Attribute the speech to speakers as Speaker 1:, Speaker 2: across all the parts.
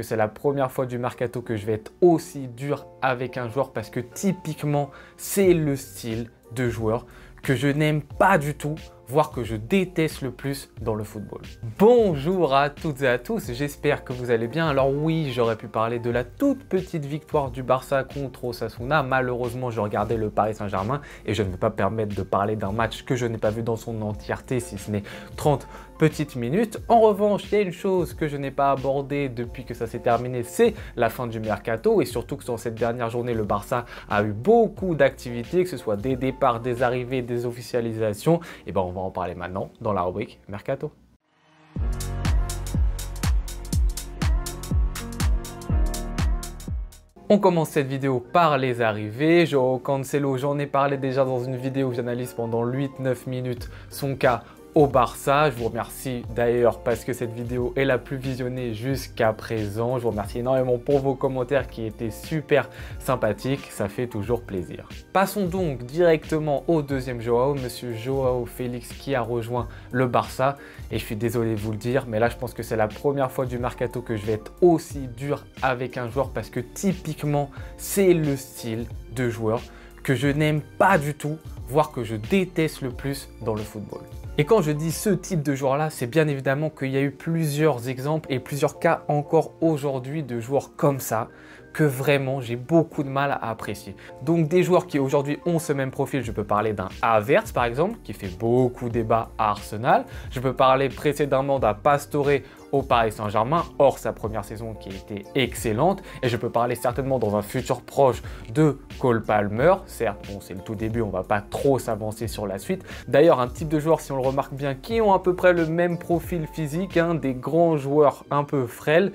Speaker 1: C'est la première fois du mercato que je vais être aussi dur avec un joueur parce que typiquement, c'est le style de joueur que je n'aime pas du tout, voire que je déteste le plus dans le football. Bonjour à toutes et à tous, j'espère que vous allez bien. Alors oui, j'aurais pu parler de la toute petite victoire du Barça contre Osasuna. Malheureusement, je regardais le Paris Saint-Germain et je ne vais pas permettre de parler d'un match que je n'ai pas vu dans son entièreté, si ce n'est 30 petites minutes. En revanche, il y a une chose que je n'ai pas abordée depuis que ça s'est terminé, c'est la fin du mercato et surtout que dans cette dernière journée, le Barça a eu beaucoup d'activités, que ce soit des départs, des arrivées, des officialisations. Et ben on va en parler maintenant dans la rubrique Mercato. On commence cette vidéo par les arrivées. Joao Cancelo, j'en ai parlé déjà dans une vidéo où j'analyse pendant 8-9 minutes son cas au Barça. Je vous remercie d'ailleurs parce que cette vidéo est la plus visionnée jusqu'à présent. Je vous remercie énormément pour vos commentaires qui étaient super sympathiques. Ça fait toujours plaisir. Passons donc directement au deuxième Joao, monsieur Joao Félix qui a rejoint le Barça. Et je suis désolé de vous le dire, mais là je pense que c'est la première fois du mercato que je vais être aussi dur avec un joueur parce que typiquement c'est le style de joueur que je n'aime pas du tout, voire que je déteste le plus dans le football. Et quand je dis ce type de joueur-là, c'est bien évidemment qu'il y a eu plusieurs exemples et plusieurs cas encore aujourd'hui de joueurs comme ça que vraiment j'ai beaucoup de mal à apprécier. Donc des joueurs qui aujourd'hui ont ce même profil, je peux parler d'un Havertz par exemple, qui fait beaucoup débat à Arsenal. Je peux parler précédemment d'un Pastore au Paris Saint-Germain, hors sa première saison qui était excellente. Et je peux parler certainement dans un futur proche de Cole Palmer. Certes, bon, c'est le tout début, on va pas trop s'avancer sur la suite. D'ailleurs, un type de joueur, si on le remarque bien, qui ont à peu près le même profil physique, hein, des grands joueurs un peu frêles.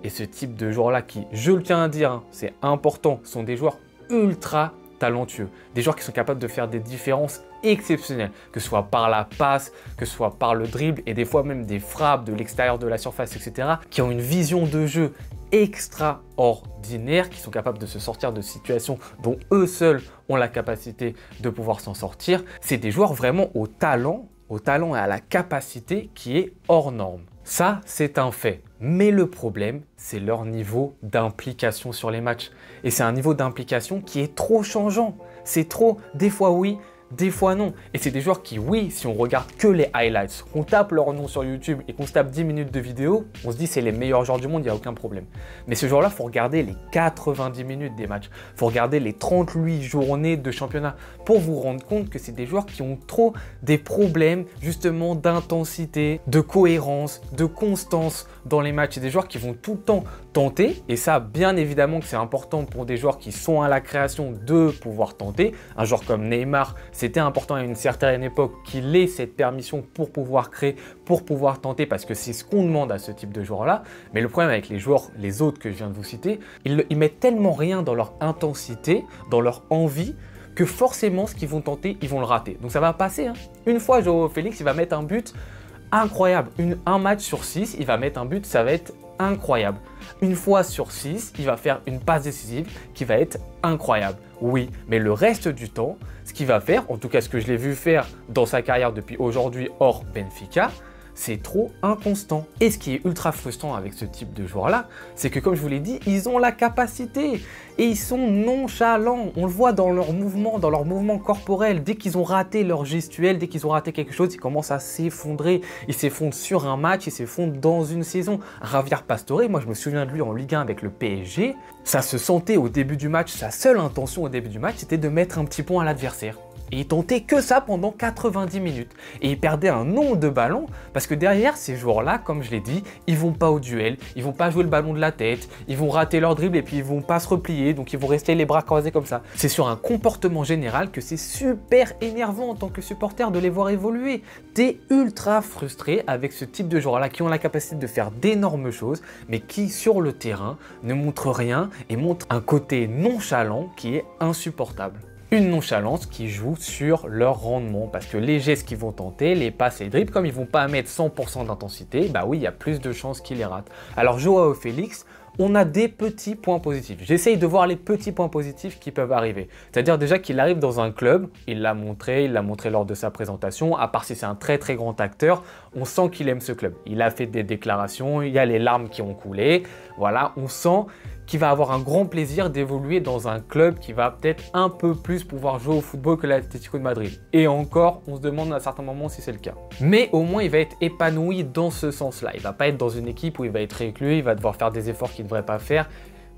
Speaker 1: Et ce type de joueurs-là qui, je le tiens à dire, hein, c'est important, sont des joueurs ultra talentueux. Des joueurs qui sont capables de faire des différences exceptionnelles, que ce soit par la passe, que ce soit par le dribble et des fois même des frappes de l'extérieur de la surface, etc. qui ont une vision de jeu extraordinaire, qui sont capables de se sortir de situations dont eux seuls ont la capacité de pouvoir s'en sortir. C'est des joueurs vraiment au talent et à la capacité qui est hors norme. Ça, c'est un fait. Mais le problème, c'est leur niveau d'implication sur les matchs. Et c'est un niveau d'implication qui est trop changeant. C'est trop, des fois oui, des fois non. Et c'est des joueurs qui, oui, si on regarde que les highlights, qu'on tape leur nom sur YouTube et qu'on se tape 10 minutes de vidéo, on se dit c'est les meilleurs joueurs du monde, il n'y a aucun problème. Mais ce joueur-là, il faut regarder les 90 minutes des matchs. Il faut regarder les 38 journées de championnat pour vous rendre compte que c'est des joueurs qui ont trop des problèmes justement d'intensité, de cohérence, de constance dans les matchs. C'est des joueurs qui vont tout le temps tenter. Et ça, bien évidemment que c'est important pour des joueurs qui sont à la création de pouvoir tenter. Un joueur comme Neymar, c'était important à une certaine époque qu'il ait cette permission pour pouvoir créer, pour pouvoir tenter, parce que c'est ce qu'on demande à ce type de joueur-là. Mais le problème avec les joueurs, les autres que je viens de vous citer, ils mettent tellement rien dans leur intensité, dans leur envie, que forcément, ce qu'ils vont tenter, ils vont le rater. Donc ça va passer, hein. Une fois, Joao Félix, il va mettre un but incroyable. Un match sur 6, il va mettre un but, ça va être incroyable. Une fois sur 6, il va faire une passe décisive qui va être incroyable. Oui, mais le reste du temps, ce qu'il va faire, en tout cas ce que je l'ai vu faire dans sa carrière depuis aujourd'hui hors Benfica, c'est trop inconstant. Et ce qui est ultra frustrant avec ce type de joueurs-là, c'est que comme je vous l'ai dit, ils ont la capacité et ils sont nonchalants. On le voit dans leurs mouvements corporels. Dès qu'ils ont raté leur gestuelle, dès qu'ils ont raté quelque chose, ils commencent à s'effondrer. Ils s'effondrent sur un match, ils s'effondrent dans une saison. Javier Pastore, moi je me souviens de lui en Ligue 1 avec le PSG, ça se sentait au début du match, sa seule intention au début du match, c'était de mettre un petit point à l'adversaire. Et il tentait que ça pendant 90 minutes. Et il perdait un nombre de ballons parce que derrière ces joueurs-là, comme je l'ai dit, ils vont pas au duel, ils vont pas jouer le ballon de la tête, ils vont rater leur dribble et puis ils vont pas se replier, donc ils vont rester les bras croisés comme ça. C'est sur un comportement général que c'est super énervant en tant que supporter de les voir évoluer. T'es ultra frustré avec ce type de joueurs-là qui ont la capacité de faire d'énormes choses, mais qui sur le terrain ne montrent rien et montrent un côté nonchalant qui est insupportable. Une nonchalance qui joue sur leur rendement parce que les gestes qu'ils vont tenter, les passes et les dribbles, comme ils vont pas mettre 100% d'intensité, bah oui, il y a plus de chances qu'ils les ratent. Alors Joao Félix, on a des petits points positifs. J'essaye de voir les petits points positifs qui peuvent arriver. C'est-à-dire déjà qu'il arrive dans un club, il l'a montré lors de sa présentation, à part si c'est un très très grand acteur, on sent qu'il aime ce club. Il a fait des déclarations, il y a les larmes qui ont coulé, voilà, on sent qu'il va avoir un grand plaisir d'évoluer dans un club qui va peut-être un peu plus pouvoir jouer au football que l'Atlético de Madrid. Et encore, on se demande à certains moments si c'est le cas. Mais au moins, il va être épanoui dans ce sens-là. Il ne va pas être dans une équipe où il va être reclus, il va devoir faire des efforts qu'il ne devrait pas faire.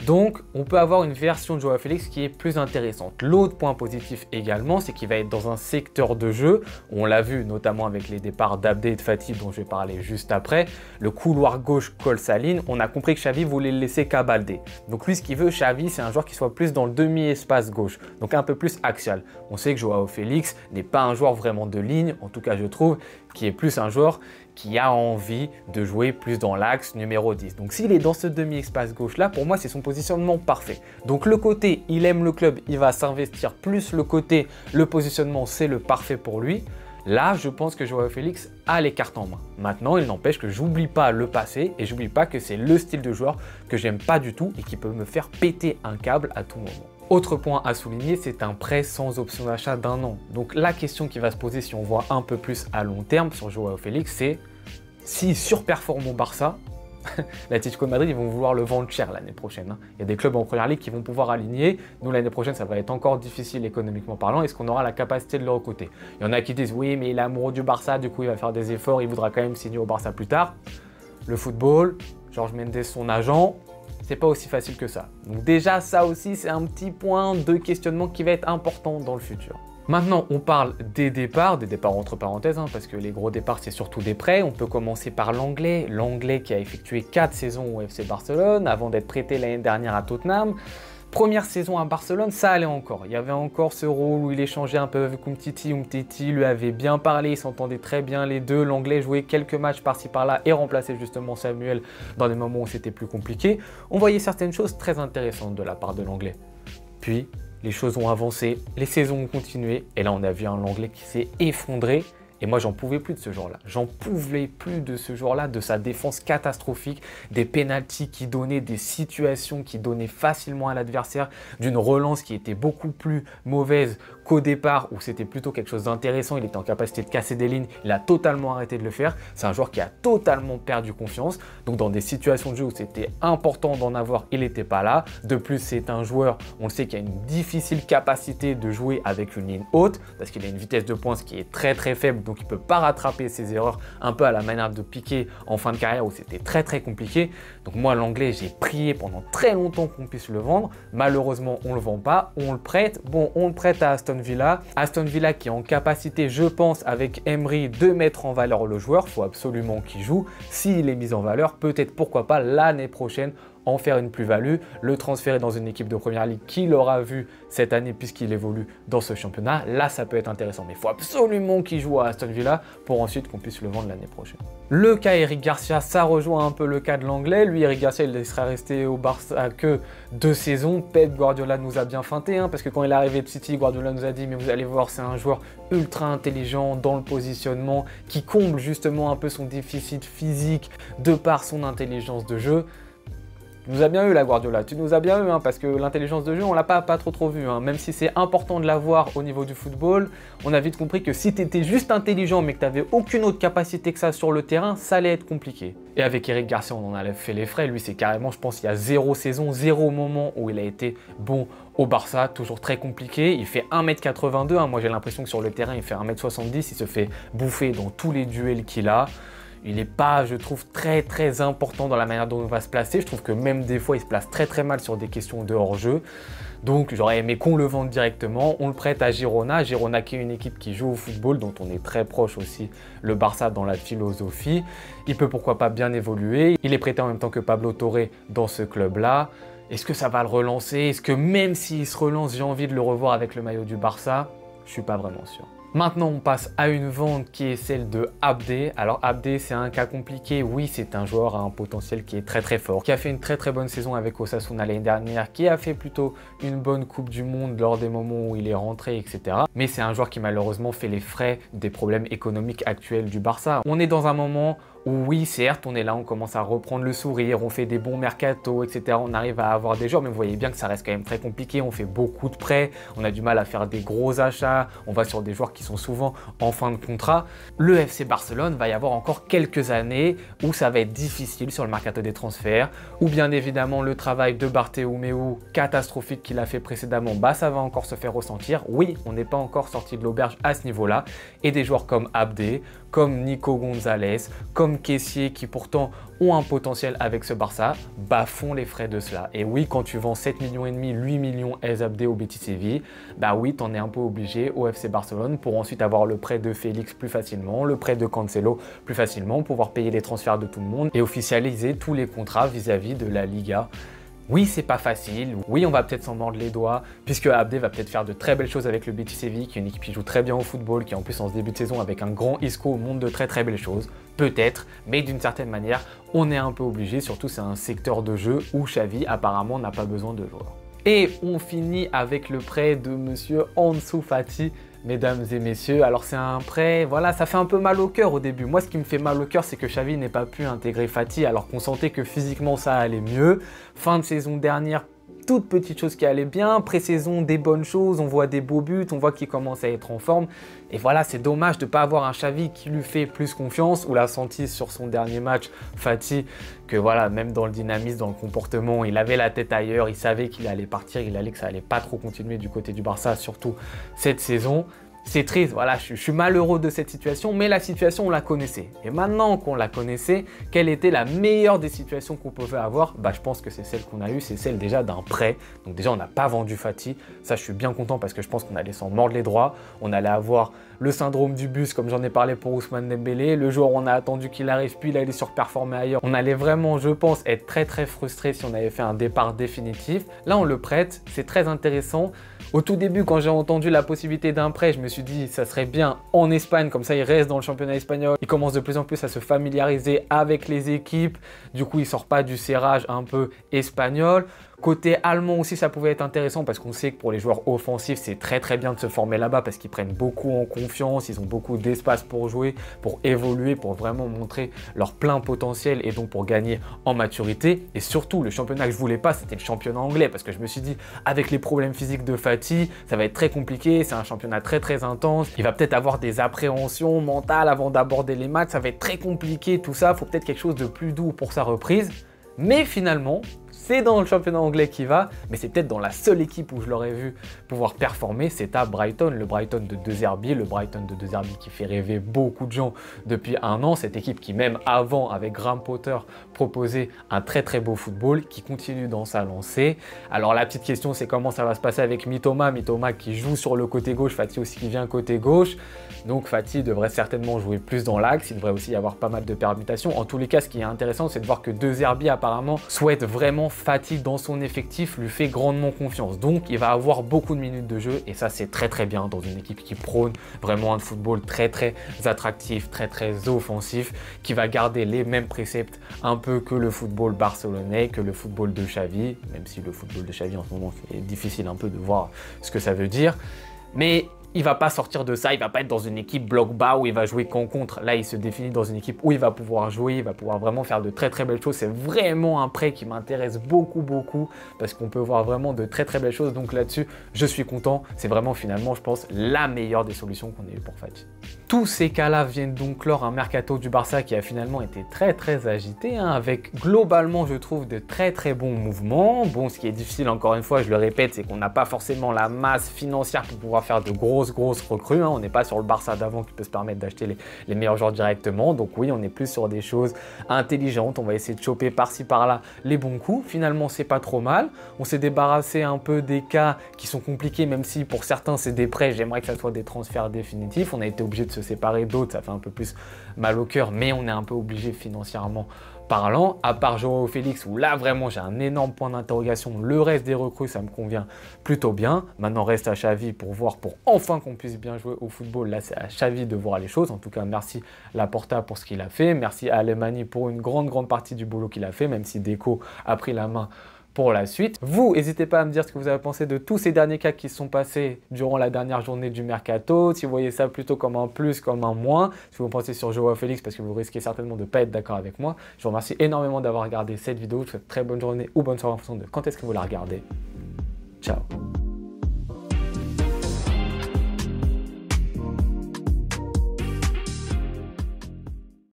Speaker 1: Donc, on peut avoir une version de Joao Félix qui est plus intéressante. L'autre point positif également, c'est qu'il va être dans un secteur de jeu. On l'a vu notamment avec les départs d'Abdé et de Fati dont je vais parler juste après. Le couloir gauche colle sa ligne. On a compris que Xavi voulait le laisser qu'à Baldé. Donc lui, ce qu'il veut, Xavi, c'est un joueur qui soit plus dans le demi-espace gauche. Donc un peu plus axial. On sait que Joao Félix n'est pas un joueur vraiment de ligne, en tout cas je trouve, qui est plus un joueur qui a envie de jouer plus dans l'axe numéro 10. Donc s'il est dans ce demi-espace gauche-là, pour moi, c'est son positionnement parfait. Donc le côté, il aime le club, il va s'investir, plus le côté, le positionnement, c'est le parfait pour lui. Là, je pense que Joao Félix a les cartes en main. Maintenant, il n'empêche que j'oublie pas le passé et j'oublie pas que c'est le style de joueur que j'aime pas du tout et qui peut me faire péter un câble à tout moment. Autre point à souligner, c'est un prêt sans option d'achat d'1 an. Donc la question qui va se poser si on voit un peu plus à long terme sur Joao Félix, c'est s'il surperforme au Barça, l'Atlético de Madrid, ils vont vouloir le vendre cher l'année prochaine. Il y a des clubs en première ligue qui vont pouvoir aligner. Nous, l'année prochaine, ça va être encore difficile économiquement parlant. Est-ce qu'on aura la capacité de le recruter? Il y en a qui disent oui, mais il est amoureux du Barça, du coup, il va faire des efforts, il voudra quand même signer au Barça plus tard. Le football, Jorge Mendes, son agent, c'est pas aussi facile que ça. Donc déjà, ça aussi, c'est un petit point de questionnement qui va être important dans le futur. Maintenant, on parle des départs entre parenthèses, parce que les gros départs, c'est surtout des prêts. On peut commencer par l'Anglais qui a effectué 4 saisons au FC Barcelone avant d'être prêté l'année dernière à Tottenham. Première saison à Barcelone, ça allait encore. Il y avait encore ce rôle où il échangeait un peu avec Umtiti. Umtiti lui avait bien parlé, ils s'entendaient très bien les deux. L'Anglais jouait quelques matchs par-ci par-là et remplaçait justement Samuel dans des moments où c'était plus compliqué. On voyait certaines choses très intéressantes de la part de l'Anglais. Puis, les choses ont avancé, les saisons ont continué, et là on a vu un Langlais qui s'est effondré. Et moi, j'en pouvais plus de ce joueur-là. J'en pouvais plus de ce joueur-là, de sa défense catastrophique, des pénaltys qui donnaient des situations qui donnaient facilement à l'adversaire, d'une relance qui était beaucoup plus mauvaise qu'au départ, où c'était plutôt quelque chose d'intéressant. Il était en capacité de casser des lignes. Il a totalement arrêté de le faire. C'est un joueur qui a totalement perdu confiance. Donc, dans des situations de jeu où c'était important d'en avoir, il n'était pas là. De plus, c'est un joueur, on le sait, qui a une difficile capacité de jouer avec une ligne haute, parce qu'il a une vitesse de pointe qui est très très faible. Donc il ne peut pas rattraper ses erreurs, un peu à la manière de Piqué en fin de carrière où c'était très très compliqué. Donc moi, l'Anglais, j'ai prié pendant très longtemps qu'on puisse le vendre. Malheureusement, on ne le vend pas, on le prête. Bon, on le prête à Aston Villa. Aston Villa qui est en capacité, je pense, avec Emery, de mettre en valeur le joueur. Il faut absolument qu'il joue. S'il est mis en valeur, peut-être pourquoi pas l'année prochaine en faire une plus-value, le transférer dans une équipe de première ligue qu'il aura vu cette année puisqu'il évolue dans ce championnat. Là, ça peut être intéressant, mais il faut absolument qu'il joue à Aston Villa pour ensuite qu'on puisse le vendre l'année prochaine. Le cas Eric Garcia, ça rejoint un peu le cas de l'Anglais. Lui, Eric Garcia, il sera resté au Barça que 2 saisons. Pep Guardiola nous a bien feinté, parce que quand il est arrivé de City, Guardiola nous a dit « mais vous allez voir, c'est un joueur ultra intelligent dans le positionnement qui comble justement un peu son déficit physique de par son intelligence de jeu ». Tu nous as bien eu la Guardiola, tu nous as bien eu, parce que l'intelligence de jeu, on l'a pas trop vu. Même si c'est important de l'avoir au niveau du football, on a vite compris que si tu étais juste intelligent mais que tu n'avais aucune autre capacité que ça sur le terrain, ça allait être compliqué. Et avec Eric Garcia, on en a fait les frais. Lui, c'est carrément, je pense, il y a 0 saison, 0 moment où il a été bon au Barça, toujours très compliqué. Il fait 1m82, moi j'ai l'impression que sur le terrain, il fait 1m70, il se fait bouffer dans tous les duels qu'il a. Il n'est pas, je trouve, très important dans la manière dont il va se placer. Je trouve que même des fois, il se place très mal sur des questions de hors-jeu. Donc, j'aurais aimé qu'on le vende directement. On le prête à Girona. Girona qui est une équipe qui joue au football, dont on est très proche aussi, le Barça, dans la philosophie. Il peut pourquoi pas bien évoluer. Il est prêté en même temps que Pablo Torre dans ce club-là. Est-ce que ça va le relancer? Est-ce que même s'il se relance, j'ai envie de le revoir avec le maillot du Barça? Je ne suis pas vraiment sûr. Maintenant, on passe à une vente qui est celle de Abdé. Alors Abdé, c'est un cas compliqué. Oui, c'est un joueur à un potentiel qui est très fort, qui a fait une très bonne saison avec Osasuna l'année dernière, qui a fait plutôt une bonne Coupe du Monde lors des moments où il est rentré, etc. Mais c'est un joueur qui malheureusement fait les frais des problèmes économiques actuels du Barça. On est dans un moment où oui, certes, on est là, on commence à reprendre le sourire, on fait des bons mercato, etc. On arrive à avoir des joueurs, mais vous voyez bien que ça reste quand même très compliqué. On fait beaucoup de prêts, on a du mal à faire des gros achats, on va sur des joueurs qui sont souvent en fin de contrat. Le FC Barcelone va y avoir encore quelques années où ça va être difficile sur le mercato des transferts, où bien évidemment le travail de Bartomeu catastrophique qu'il a fait précédemment, bah ça va encore se faire ressentir. Oui, on n'est pas encore sorti de l'auberge à ce niveau-là, et des joueurs comme Abdé, comme Nico Gonzalez, comme Kessié qui pourtant ont un potentiel avec ce Barça, bah font les frais de cela. Et oui, quand tu vends 7,5 millions, 8 millions Abdé au Betis Séville, bah oui, t'en es un peu obligé au FC Barcelone pour ensuite avoir le prêt de Félix plus facilement, le prêt de Cancelo plus facilement, pouvoir payer les transferts de tout le monde et officialiser tous les contrats vis-à-vis de la Liga. Oui, c'est pas facile. Oui, on va peut-être s'en mordre les doigts, puisque Abdé va peut-être faire de très belles choses avec le Betis Séville, qui est une équipe qui joue très bien au football, qui en plus en ce début de saison avec un grand Isco montre de très belles choses. Peut-être, mais d'une certaine manière, on est un peu obligé, surtout c'est un secteur de jeu où Xavi apparemment n'a pas besoin de joueurs. Et on finit avec le prêt de monsieur Ansu Fati, mesdames et messieurs. Alors c'est un prêt, voilà, ça fait un peu mal au cœur au début. Moi, ce qui me fait mal au cœur, c'est que Xavi n'ait pas pu intégrer Fati alors qu'on sentait que physiquement ça allait mieux. Fin de saison dernière, toute petite chose qui allait bien, pré-saison des bonnes choses, on voit des beaux buts, on voit qu'il commence à être en forme. Et voilà, c'est dommage de ne pas avoir un Xavi qui lui fait plus confiance. On l'a senti sur son dernier match, Fati, que voilà, même dans le dynamisme, dans le comportement, il avait la tête ailleurs, il savait qu'il allait partir, que ça allait pas trop continuer du côté du Barça, surtout cette saison. C'est triste, voilà, je suis malheureux de cette situation, mais la situation, on la connaissait. Et maintenant qu'on la connaissait, quelle était la meilleure des situations qu'on pouvait avoir? Bah, je pense que c'est celle qu'on a eue, c'est celle déjà d'un prêt. Donc déjà, on n'a pas vendu Fati. Ça, je suis bien content parce que je pense qu'on allait s'en mordre les doigts. On allait avoir le syndrome du bus, comme j'en ai parlé pour Ousmane Dembélé. Le jour où on a attendu qu'il arrive, puis il allait surperformer ailleurs. On allait vraiment, je pense, être très frustré si on avait fait un départ définitif. Là, on le prête, c'est très intéressant. Au tout début, quand j'ai entendu la possibilité d'un prêt, je me suis dit ça serait bien en Espagne, comme ça il reste dans le championnat espagnol. Il commence de plus en plus à se familiariser avec les équipes. Du coup, il sort pas du serrage un peu espagnol. Côté allemand aussi, ça pouvait être intéressant parce qu'on sait que pour les joueurs offensifs, c'est très bien de se former là-bas parce qu'ils prennent beaucoup en confiance, ils ont beaucoup d'espace pour jouer, pour évoluer, pour vraiment montrer leur plein potentiel et donc pour gagner en maturité. Et surtout, le championnat que je voulais pas, c'était le championnat anglais parce que je me suis dit, avec les problèmes physiques de Fati, ça va être très compliqué, c'est un championnat très intense, il va peut-être avoir des appréhensions mentales avant d'aborder les matchs, ça va être très compliqué, tout ça, il faut peut-être quelque chose de plus doux pour sa reprise. Mais finalement, c'est dans le championnat anglais qui va, mais c'est peut-être dans la seule équipe où je l'aurais vu pouvoir performer, c'est à Brighton, le Brighton de De Zerbi, le Brighton de De Zerbi qui fait rêver beaucoup de gens depuis un an, cette équipe qui même avant avec Graham Potter proposait un très beau football, qui continue dans sa lancée. Alors la petite question, c'est comment ça va se passer avec Mitoma qui joue sur le côté gauche, Fati aussi qui vient côté gauche, donc Fati devrait certainement jouer plus dans l'axe, il devrait aussi y avoir pas mal de permutations. En tous les cas, ce qui est intéressant, c'est de voir que De Zerbi apparemment souhaite vraiment Fati dans son effectif, lui fait grandement confiance. Donc il va avoir beaucoup de minutes de jeu et ça c'est très bien dans une équipe qui prône vraiment un football très attractif, très offensif, qui va garder les mêmes préceptes un peu que le football barcelonais, que le football de Xavi, même si le football de Xavi en ce moment c'est difficile un peu de voir ce que ça veut dire. Mais il va pas sortir de ça, il va pas être dans une équipe bloc bas où il va jouer qu'en contre. Là, il se définit dans une équipe où il va pouvoir jouer, il va pouvoir vraiment faire de très belles choses. C'est vraiment un prêt qui m'intéresse beaucoup parce qu'on peut voir vraiment de très belles choses. Donc là-dessus, je suis content. C'est vraiment finalement, je pense, la meilleure des solutions qu'on ait eu pour Fati. Tous ces cas-là viennent donc clore un mercato du Barça qui a finalement été très agité, hein, avec globalement, je trouve, de très bons mouvements. Bon, ce qui est difficile, encore une fois, je le répète, c'est qu'on n'a pas forcément la masse financière pour pouvoir faire de grosses recrues. Hein. On n'est pas sur le Barça d'avant qui peut se permettre d'acheter les meilleurs joueurs directement. Donc oui, on est plus sur des choses intelligentes. On va essayer de choper par-ci par-là les bons coups. Finalement, c'est pas trop mal. On s'est débarrassé un peu des cas qui sont compliqués, même si pour certains c'est des prêts. J'aimerais que ça soit des transferts définitifs. On a été obligé de se séparer d'autres. Ça fait un peu plus mal au cœur, mais on est un peu obligé financièrement parlant, à part Joao Félix, où là vraiment j'ai un énorme point d'interrogation. Le reste des recrues, ça me convient plutôt bien. Maintenant, reste à Xavi pour voir, pour enfin qu'on puisse bien jouer au football. Là, c'est à Xavi de voir les choses. En tout cas, merci Laporta pour ce qu'il a fait. Merci à Alemany pour une grande partie du boulot qu'il a fait, même si Deco a pris la main pour la suite. Vous, n'hésitez pas à me dire ce que vous avez pensé de tous ces derniers cas qui se sont passés durant la dernière journée du mercato, si vous voyez ça plutôt comme un plus, comme un moins, si vous pensez sur Joao Félix, parce que vous risquez certainement de ne pas être d'accord avec moi. Je vous remercie énormément d'avoir regardé cette vidéo, je vous souhaite très bonne journée ou bonne soirée en fonction de quand est-ce que vous la regardez. Ciao.